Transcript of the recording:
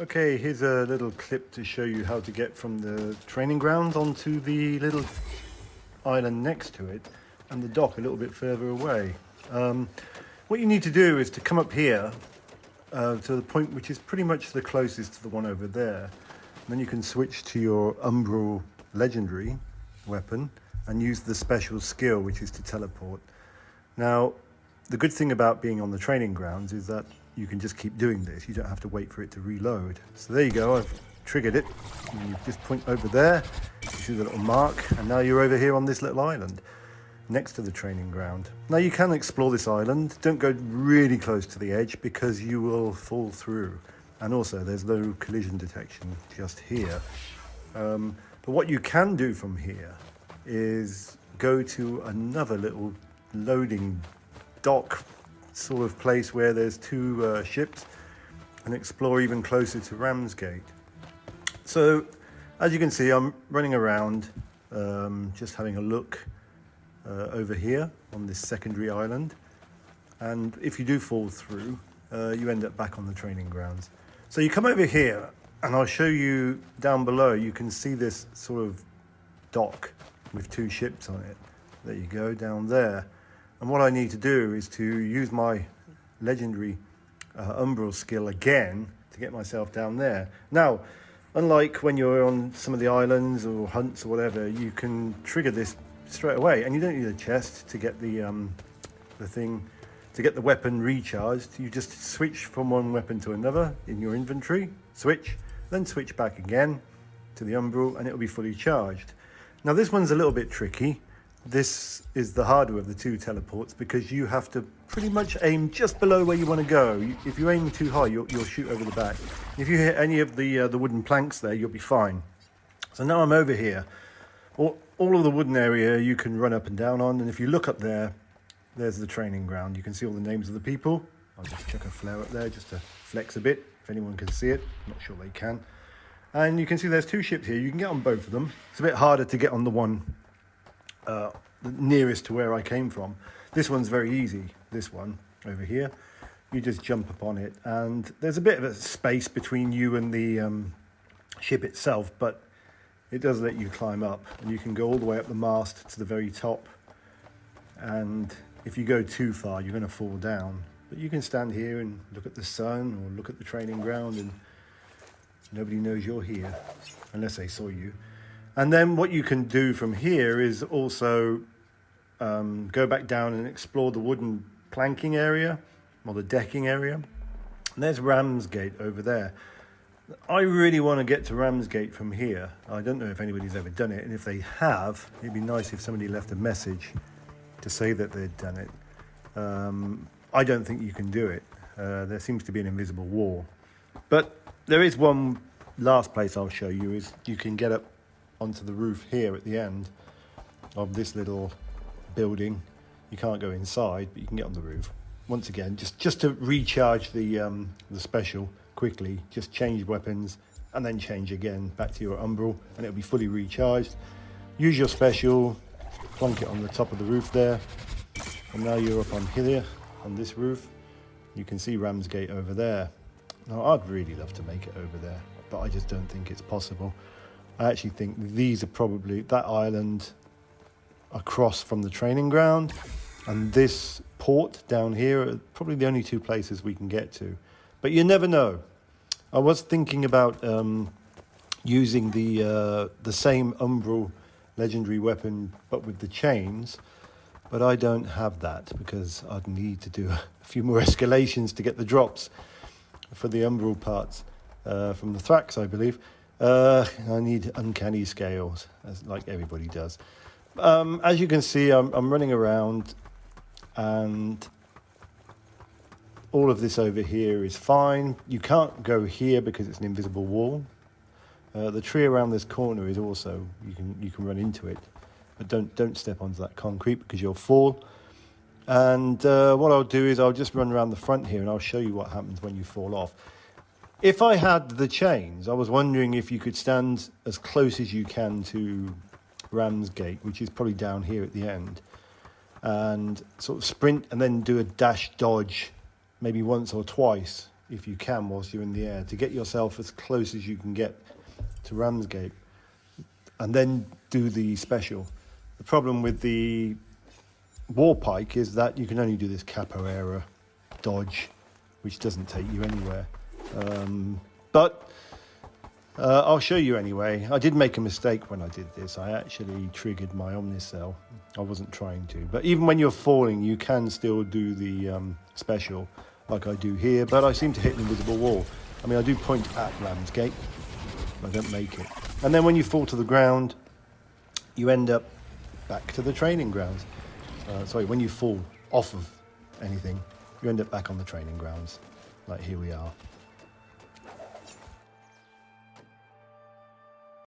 Okay, here's a little clip to show you how to get from the training grounds onto the little island next to it and the dock a little bit further away. What you need to do is to come up here to the point which is pretty much the closest to the one over there. And then you can switch to your umbral legendary weapon and use the special skill, which is to teleport. Now, the good thing about being on the training grounds is that you can just keep doing this. You don't have to wait for it to reload. So there you go, I've triggered it. And you just point over there, you see the little mark, and now you're over here on this little island next to the training ground. Now you can explore this island. Don't go really close to the edge because you will fall through. And also there's no collision detection just here. But what you can do from here is go to another little loading dock sort of place where there's two ships and explore even closer to Ramsgate. So as you can see, I'm running around just having a look over here on this secondary island, and if you do fall through you end up back on the training grounds. So you come over here and I'll show you down below. You can see this sort of dock with two ships on it. There you go, down there. And what I need to do is to use my legendary umbral skill again to get myself down there. Now, unlike when you're on some of the islands or hunts or whatever, you can trigger this straight away, and you don't need a chest to get the weapon recharged. You just switch from one weapon to another in your inventory, switch, then switch back again to the umbral, and it'll be fully charged. Now this one's a little bit tricky. This is the harder of the two teleports because you have to pretty much aim just below where you want to go. If you aim too high, you'll shoot over the back. If you hit any of the wooden planks there, you'll be fine. So now I'm over here. All of the wooden area you can run up and down on, and if you look up there, there's the training ground. You can see all the names of the people. I'll just chuck a flare up there just to flex a bit, if anyone can see it. I'm not sure they can. And you can see there's two ships here. You can get on both of them. It's a bit harder to get on the one nearest to where I came from. This one's very easy, this one over here. You just jump upon it, and there's a bit of a space between you and the ship itself, but it does let you climb up, and you can go all the way up the mast to the very top. And if you go too far, you're going to fall down. But you can stand here and look at the sun or look at the training ground, and nobody knows you're here unless they saw you. And then what you can do from here is also go back down and explore the wooden planking area or the decking area. And there's Ramsgate over there. I really want to get to Ramsgate from here. I don't know if anybody's ever done it, and if they have, it'd be nice if somebody left a message to say that they'd done it. I don't think you can do it. There seems to be an invisible wall. But there is one last place I'll show you. Is you can get up onto the roof here at the end of this little building. You can't go inside, but you can get on the roof. Once again, just to recharge the special quickly, just change weapons and then change again back to your umbral, and it'll be fully recharged. Use your special, plonk it on the top of the roof there, and now you're up on here on this roof. You can see Ramsgate over there. Now I'd really love to make it over there, but I just don't think it's possible. I actually think these are probably that island across from the training ground and this port down here are probably the only two places we can get to. But you never know. I was thinking about using the same umbral legendary weapon but with the chains, but I don't have that because I'd need to do a few more escalations to get the drops for the umbral parts from the Thrax, I believe. I need uncanny scales, as like everybody does. As you can see, I'm running around, and all of this over here is fine. You can't go here because it's an invisible wall. The tree around this corner is also, you can run into it, but don't step onto that concrete because you'll fall. And what I'll do is I'll just run around the front here and I'll show you what happens when you fall off. If I had the chains, I was wondering if you could stand as close as you can to Ramsgate, which is probably down here at the end, and sort of sprint and then do a dash dodge maybe once or twice if you can, whilst you're in the air, to get yourself as close as you can get to Ramsgate, and then do the special. The problem with the warpike is that you can only do this capoeira dodge, which doesn't take you anywhere. But I'll show you anyway. I did make a mistake when I did this. I actually triggered my Omnicell. I wasn't trying to. But even when you're falling, you can still do the special, like I do here. But I seem to hit an invisible wall. I mean, I do point at Ramsgate. I don't make it. And then when you fall to the ground, you end up back to the training grounds. Sorry, when you fall off of anything, you end up back on the training grounds. Like here we are.